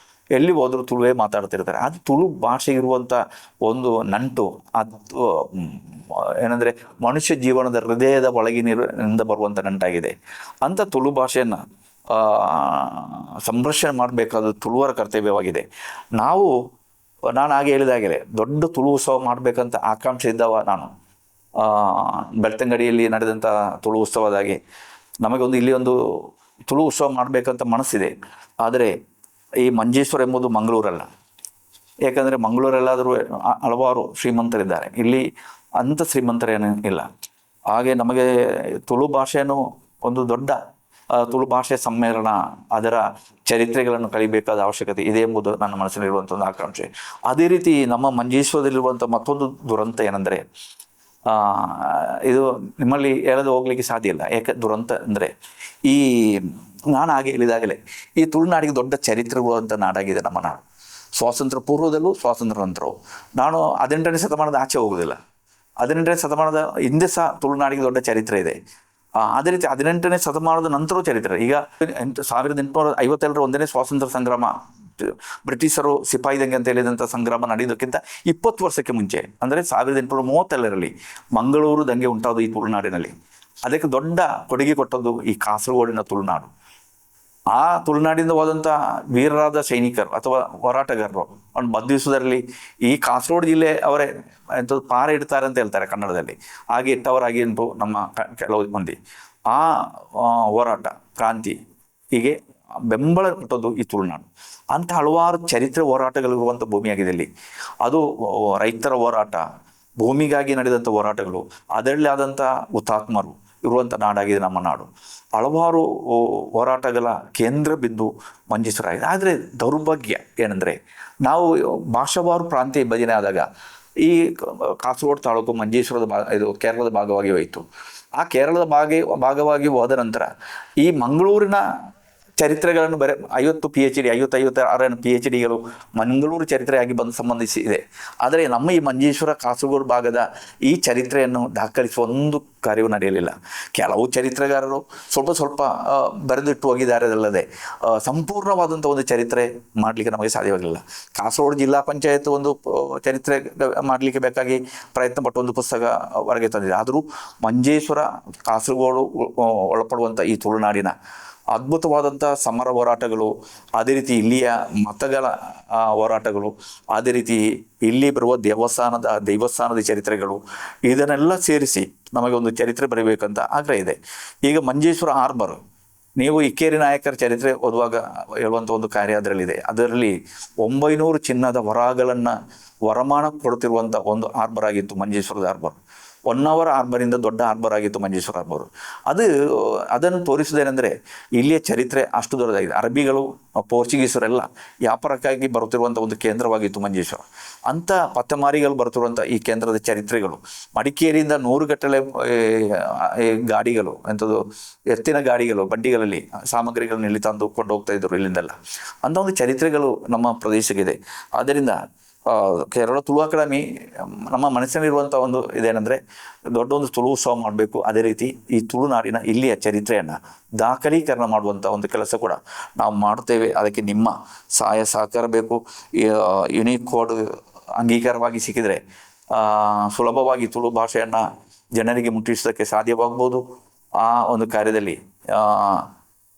ಎಲ್ಲಿ ಹೋದ್ರು ತುಳುವೇ ಮಾತಾಡ್ತಿರ್ತಾರೆ. ಅದು ತುಳು ಭಾಷೆಗೆ ಇರುವಂಥ ಒಂದು ನಂಟು, ಅದು ಏನಂದರೆ ಮನುಷ್ಯ ಜೀವನದ ಹೃದಯದ ಒಳಗಿನಿಂದ ಬರುವಂಥ ನಂಟಾಗಿದೆ. ಅಂಥ ತುಳು ಭಾಷೆಯನ್ನು ಸಂರಕ್ಷಣೆ ಮಾಡಬೇಕಾದ ತುಳುವರ ಕರ್ತವ್ಯವಾಗಿದೆ. ನಾನು ಹಾಗೆ ಹೇಳಿದಾಗಲೇ ದೊಡ್ಡ ತುಳು ಉತ್ಸವ ಮಾಡಬೇಕಂತ ಆಕಾಂಕ್ಷೆ ಇದ್ದವ ನಾನು. ಬೆಳ್ತಂಗಡಿಯಲ್ಲಿ ನಡೆದಂಥ ತುಳು ಉತ್ಸವದಾಗೆ ನಮಗೊಂದು ಇಲ್ಲಿ ಒಂದು ತುಳು ಉತ್ಸವ ಮಾಡಬೇಕಂತ ಮನಸ್ಸಿದೆ. ಆದರೆ ಈ ಮಂಜೇಶ್ವರ ಎಂಬುದು ಮಂಗಳೂರಲ್ಲ. ಏಕೆಂದರೆ ಮಂಗಳೂರಲ್ಲಾದರೂ ಹಲವಾರು ಶ್ರೀಮಂತರಿದ್ದಾರೆ, ಇಲ್ಲಿ ಅಂಥ ಶ್ರೀಮಂತರೇನು ಇಲ್ಲ. ಹಾಗೆ ನಮಗೆ ತುಳು ಭಾಷೆಯನ್ನು ಒಂದು ದೊಡ್ಡ ತುಳು ಭಾಷೆ ಸಮ್ಮೇಳನ, ಅದರ ಚರಿತ್ರೆಗಳನ್ನು ಕಲಿಬೇಕಾದ ಅವಶ್ಯಕತೆ ಇದೆ ಎಂಬುದು ನನ್ನ ಮನಸ್ಸಿನಲ್ಲಿರುವಂಥ ಒಂದು ಆಕಾಂಕ್ಷೆ. ಅದೇ ರೀತಿ ನಮ್ಮ ಮಂಜೇಶ್ವರದಲ್ಲಿರುವಂಥ ಮತ್ತೊಂದು ದುರಂತ ಏನೆಂದರೆ, ಇದು ನಿಮ್ಮಲ್ಲಿ ಹೇಳದೆ ಹೋಗ್ಲಿಕ್ಕೆ ಸಾಧ್ಯ ಇಲ್ಲ. ಯಾಕೆ ದುರಂತ ಅಂದರೆ, ನಾನು ಹಾಗೆ ಹೇಳಿದಾಗಲೇ ಈ ತುಳುನಾಡಿಗೆ ದೊಡ್ಡ ಚರಿತ್ರೆಗಳು ನಾಡಾಗಿದೆ ನಮ್ಮ ನಾಡು. ಸ್ವಾತಂತ್ರ್ಯ ಪೂರ್ವದಲ್ಲೂ ಸ್ವಾತಂತ್ರ್ಯ ನಂತರವೂ. ನಾನು 18ನೇ ಶತಮಾನದ ಆಚೆ ಹೋಗುವುದಿಲ್ಲ, 18ನೇ ಶತಮಾನದ ಹಿಂದೆ ಸಹ ತುಳುನಾಡಿಗೆ ದೊಡ್ಡ ಚರಿತ್ರೆ ಇದೆ. ಅದೇ ರೀತಿ 18ನೇ ಶತಮಾನದ ನಂತರವೂ ಚರಿತ್ರೆ. ಈಗ 1857ರ 1ನೇ ಸ್ವಾತಂತ್ರ್ಯ ಸಂಗ್ರಾಮ, ಬ್ರಿಟಿಷರು ಸಿಪಾಯಿ ದಂಗೆ ಅಂತ ಹೇಳಿದಂಥ ಸಂಗ್ರಾಮ ನಡೆಯೋದಕ್ಕಿಂತ 20 ವರ್ಷಕ್ಕೆ ಮುಂಚೆ, ಅಂದರೆ 1832ರಲ್ಲಿ ಮಂಗಳೂರು ದಂಗೆ ಉಂಟಾದ ಈ ತುಳುನಾಡಿನಲ್ಲಿ. ಅದಕ್ಕೆ ದೊಡ್ಡ ಕೊಡುಗೆ ಕೊಟ್ಟದ್ದು ಈ ಕಾಸರಗೋಡಿನ ತುಳುನಾಡು. ಆ ತುಳುನಾಡಿಂದ ಹೋದಂಥ ವೀರರಾದ ಸೈನಿಕರು ಅಥವಾ ಹೋರಾಟಗಾರರು ಒಂದು ಬಂಧಿಸುವುದರಲ್ಲಿ ಈ ಕಾಸರಗೋಡು ಜಿಲ್ಲೆ ಅವರೇ ಎಂಥದ್ದು ಪಾರ ಇಡ್ತಾರೆ ಅಂತ ಹೇಳ್ತಾರೆ ಕನ್ನಡದಲ್ಲಿ. ಹಾಗೆ ಇಟ್ಟವರಾಗಿ ಉಂಟು ನಮ್ಮ ಕೆಲವು ಮಂದಿ. ಆ ಹೋರಾಟ, ಕ್ರಾಂತಿ, ಹೀಗೆ ಬೆಂಬಲ ಕೊಟ್ಟದ್ದು ಈ ತುಳುನಾಡು. ಅಂಥ ಹಲವಾರು ಚರಿತ್ರೆ ಹೋರಾಟಗಳಿರುವಂಥ ಭೂಮಿಯಾಗಿದೆ ಇಲ್ಲಿ. ಅದು ರೈತರ ಹೋರಾಟ, ಭೂಮಿಗಾಗಿ ನಡೆದಂಥ ಹೋರಾಟಗಳು, ಅದರಲ್ಲಿ ಆದಂಥ ಹುತಾತ್ಮರು ಇರುವಂಥ ನಾಡಾಗಿದೆ ನಮ್ಮ ನಾಡು. ಹಲವಾರು ಹೋರಾಟಗಳ ಕೇಂದ್ರ ಬಿಂದು ಮಂಜೇಶ್ವರ ಆಗಿದೆ. ಆದರೆ ದೌರ್ಭಾಗ್ಯ ಏನೆಂದರೆ, ನಾವು ಭಾಷಾವಾರು ಪ್ರಾಂತ್ಯ ವಿಭಜನೆ ಆದಾಗ ಈ ಕಾಸರಗೋಡು ತಾಲೂಕು ಮಂಜೇಶ್ವರದ ಇದು ಕೇರಳದ ಭಾಗವಾಗಿ ಹೋಯಿತು. ಆ ಕೇರಳದ ಭಾಗವಾಗಿ ಹೋದ ನಂತರ ಈ ಮಂಗಳೂರಿನ ಚರಿತ್ರೆಗಳನ್ನು ಬೇರೆ 50 PhD 56 PhDಗಳು ಮಂಗಳೂರು ಚರಿತ್ರೆಯಾಗಿ ಸಂಬಂಧಿಸಿದೆ. ಆದರೆ ನಮ್ಮ ಈ ಮಂಜೇಶ್ವರ ಕಾಸರಗೋಡು ಭಾಗದ ಈ ಚರಿತ್ರೆಯನ್ನು ದಾಖಲಿಸುವ ಒಂದು ಕಾರ್ಯವೂ ನಡೆಯಲಿಲ್ಲ. ಕೆಲವು ಚರಿತ್ರೆಗಾರರು ಸ್ವಲ್ಪ ಬರೆದಿಟ್ಟು ಹೋಗಿದ್ದಾರೆ ಅಲ್ಲದೆ ಸಂಪೂರ್ಣವಾದಂಥ ಒಂದು ಚರಿತ್ರೆ ಮಾಡಲಿಕ್ಕೆ ನಮಗೆ ಸಾಧ್ಯವಾಗಿಲ್ಲ. ಕಾಸರಗೋಡು ಜಿಲ್ಲಾ ಪಂಚಾಯತ್ ಒಂದು ಚರಿತ್ರೆ ಮಾಡಲಿಕ್ಕೆ ಬೇಕಾಗಿ ಪ್ರಯತ್ನ ಪಟ್ಟು ಒಂದು ಪುಸ್ತಕ ಹೊರಗೆ ತಂದಿದೆ. ಆದರೂ ಮಂಜೇಶ್ವರ ಕಾಸರಗೋಡು ಒಳಪಡುವಂಥ ಈ ತುಳುನಾಡಿನ ಅದ್ಭುತವಾದಂಥ ಸಮರ ಹೋರಾಟಗಳು, ಅದೇ ರೀತಿ ಇಲ್ಲಿಯ ಮತಗಳ ಹೋರಾಟಗಳು, ಅದೇ ರೀತಿ ಇಲ್ಲಿ ಬರುವ ದೈವಸ್ಥಾನದ ಚರಿತ್ರೆಗಳು, ಇದನ್ನೆಲ್ಲ ಸೇರಿಸಿ ನಮಗೆ ಒಂದು ಚರಿತ್ರೆ ಬರೀಬೇಕಂತ ಆಗ್ರಹ ಇದೆ. ಈಗ ಮಂಜೇಶ್ವರ ಹಾರ್ಬರ್, ನೀವು ಇಕ್ಕೇರಿ ನಾಯಕರ ಚರಿತ್ರೆ ಓದುವಾಗ ಹೇಳುವಂಥ ಒಂದು ಕಾರ್ಯ ಅದರಲ್ಲಿದೆ. ಅದರಲ್ಲಿ 900 ಚಿನ್ನದ ವರಗಳನ್ನು ವರಮಾನ ಕೊಡ್ತಿರುವಂಥ ಒಂದು ಹಾರ್ಬರ್ ಆಗಿತ್ತು ಮಂಜೇಶ್ವರದ ಹಾರ್ಬರ್. 1 ಅವರ್ ಹಾರ್ಬರಿಂದ ದೊಡ್ಡ ಹಾರ್ಬರ್ ಆಗಿತ್ತು ಮಂಜೇಶ್ವರ ಹಾರ್ಬರ್. ಅದನ್ನು ತೋರಿಸುವುದೇನೆಂದರೆ, ಇಲ್ಲಿಯ ಚರಿತ್ರೆ ಅಷ್ಟು ದೊಡ್ಡದಾಗಿದೆ. ಅರಬಿಗಳು, ಪೋರ್ಚುಗೀಸರೆಲ್ಲ ವ್ಯಾಪಾರಕ್ಕಾಗಿ ಬರುತ್ತಿರುವಂಥ ಒಂದು ಕೇಂದ್ರವಾಗಿತ್ತು ಮಂಜೇಶ್ವರ. ಅಂಥ ಪತ್ತಮಾರಿಗಳು ಬರುತ್ತಿರುವಂಥ ಈ ಕೇಂದ್ರದ ಚರಿತ್ರೆಗಳು, ಮಡಿಕೇರಿಯಿಂದ 100 ಗಟ್ಟಲೆ ಗಾಡಿಗಳು, ಎಂಥದ್ದು ಎತ್ತಿನ ಗಾಡಿಗಳು, ಬಂಡಿಗಳಲ್ಲಿ ಸಾಮಗ್ರಿಗಳನ್ನ ಇಲ್ಲಿ ತಂದು ಕೊಂಡು ಹೋಗ್ತಾ ಇದ್ದರು ಇಲ್ಲಿಂದೆಲ್ಲ. ಅಂಥ ಒಂದು ಚರಿತ್ರೆಗಳು ನಮ್ಮ ಪ್ರದೇಶಕ್ಕಿದೆ. ಆದ್ದರಿಂದ ಕೇರಳ ತುಳು ಅಕಾಡೆಮಿ ನಮ್ಮ ಮನಸ್ಸಿನಲ್ಲಿರುವಂಥ ಒಂದು ಇದೇನೆಂದರೆ, ದೊಡ್ಡ ಒಂದು ತುಳು ಉತ್ಸವ ಮಾಡಬೇಕು. ಅದೇ ರೀತಿ ಈ ತುಳುನಾಡಿನ ಇಲ್ಲಿಯ ಚರಿತ್ರೆಯನ್ನು ದಾಖಲೀಕರಣ ಮಾಡುವಂಥ ಒಂದು ಕೆಲಸ ಕೂಡ ನಾವು ಮಾಡುತ್ತೇವೆ. ಅದಕ್ಕೆ ನಿಮ್ಮ ಸಹಾಯ ಸಹಕಾರ ಬೇಕು. ಯುನಿಕೋಡ್ ಅಂಗೀಕಾರವಾಗಿ ಸಿಕ್ಕಿದರೆ ಸುಲಭವಾಗಿ ತುಳು ಭಾಷೆಯನ್ನು ಜನರಿಗೆ ಮುಟ್ಟಿಸೋದಕ್ಕೆ ಸಾಧ್ಯವಾಗ್ಬೋದು. ಆ ಒಂದು ಕಾರ್ಯದಲ್ಲಿ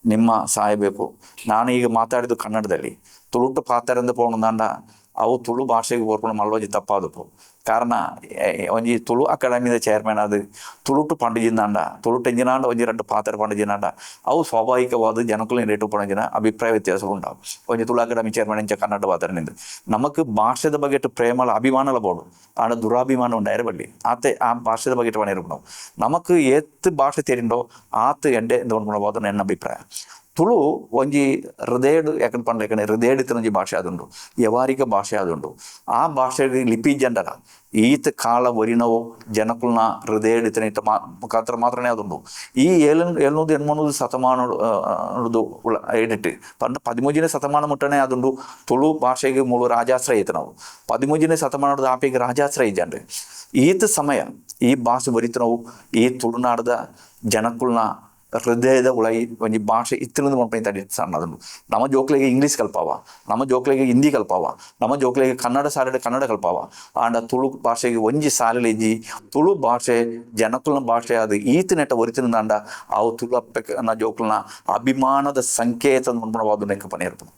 ನಿಮ್ಮ ಸಹಾಯ ಬೇಕು. ನಾನು ಈಗ ಮಾತಾಡಿದ್ದು ಕನ್ನಡದಲ್ಲಿ. ತುಳುಟ್ಟು ಪಾತ್ರೆಂದು ಪೋಣದಾಂಡ ಅವು ತುಳು ಭಾಷೆಗೆ ಬರ್ಕೊಂಡು ಮಲ್ವಜಿ ತಪ್ಪಾದಪ್ಪು. ಕಾರಣ ಒಂಜಿ ತುಳು ಅಕಾಡೆಮಿದ ಚೇರ್ಮನ್ ಅದು ತುಳುಟು ಪಂಡಿಜಿಂದಾಂಡ, ತುಳುಟು ಎಂಜಿನಾಂಡ ಒಂಜಿ 2 ಪಾತ್ರೆ ಪಂಡಿಜಿನಾಂಡ ಅವು ಸ್ವಾಭಾವಿಕವಾದ ಜನಕ್ಕೂ ರೇಟು ಪಣಜಿನ ಅಭಿಪ್ರಾಯ ವ್ಯತ್ಯಾಸ ಉಂಟಾವು. ಒಂಜಿ ತುಳು ಅಕಾಡೆಮಿ ಚೇರ್ಮನ್ ಎಂಚ ಕನ್ನಡ ಪಾತ್ರನಿಂದ ನಮಕ್ ಭಾಷೆದ ಬಗ್ಗೆ ಪ್ರೇಮಲ ಅಭಿಮಾನಲ ಬೋಡು ಆಡ ದುರಾಭಿಮಾನ ಉಂಡಾಯರ ಬಳ್ಳಿ ಆತೆ ಆ ಭಾಷೆದ ಬಗ್ಗೆ ಪಣಿರ್ಬಿಡವು. ನಮಕ್ ಏತ್ ಭಾಷೆ ತೆರಿಂಡೋ ಆತ್ ಎಂಡೆ ದೊಡ್ಡ ನನ್ನ ಅಭಿಪ್ರಾಯ. ತುಳು ಒಂಜಿ ಹೃದಯಡ್ ಯಾಕಂತ ಪಂಡ ಹೃದಯಡ್ ಒಂಜಿ ಭಾಷೆ ಆದುಂಡು, ವ್ಯವಹಾರಿಕ ಭಾಷೆ ಆದುಂಡು. ಆ ಭಾಷೆಗೆ ಲಿಪಿ ಜಂಡರ ಈತ ಕಾಲ ಒರಿನವು ಜನಕುಲ್ನ ಹೃದಯಡ್ ಇತ್ತ ಮುಖಾಂತರ ಮಾತ್ರನೇ ಆದುಂಡು. ಈ 700-800 ಶತಮಾನದು ಎಡಿಟ್ ಪಂಡ 13ನೇ ಶತಮಾನ ಮುಟ್ಟನೆ ಆದುಂಡು. ತುಳು ಭಾಷೆಗೆ ಮೂಲ ರಾಜಾಶ್ರಯ ಇತ್ತು. ನಾವು 13ನೇ ಶತಮಾನದ ಆಪಿಗೆ ರಾಜಾಶ್ರಯ ಇದ್ದಂಡ್ರಿ. ಈತ ಸಮಯ ಈ ಭಾಷೆ ಬರೀತು ನಾವು ಈ ತುಳುನಾಡದ ಜನಕುಲ್ನ ಹೃದಯದ ಉಳೈ ಒಂಜಿ ಭಾಷೆ ಇತ್ತಿನದು ಮನ್ಪೈ ತಡಿ ಸಣ್ಣದುಂಡು. ನಮ್ಮ ಜೋಕ್ಲೆಗೆ ಇಂಗ್ಲೀಷ್ ಕಲ್ಪಾವ, ನಮ್ಮ ಜೋಕ್ಲೆಗೆ ಹಿಂದಿ ಕಲ್ಪಾವ, ನಮ್ಮ ಜೋಕ್ಲೆಗೆ ಕನ್ನಡ ಸಾಲೆಡೆ ಕನ್ನಡ ಕಲ್ಪಾವ. ಆಂಡ ತುಳು ಭಾಷೆಗೆ ಒಂಜಿ ಸಾಲೆಲೆ ಇಜ್ಜಿ ತುಳು ಭಾಷೆ ಜನಕುಲ್ನ ಭಾಷೆ ಅದು ಈತ ನೆಟ್ಟ ಒರಿತಿನಂದ ಅವು ತುಳು ಅಪ್ಪೆ ಜೋಕ್ಲನ ಅಭಿಮಾನದ ಸಂಕೇತ ಮನ್ಪಣವಾದು ನೆಕ್ಕ ಪನಿ ಇರ್ಬೋದು.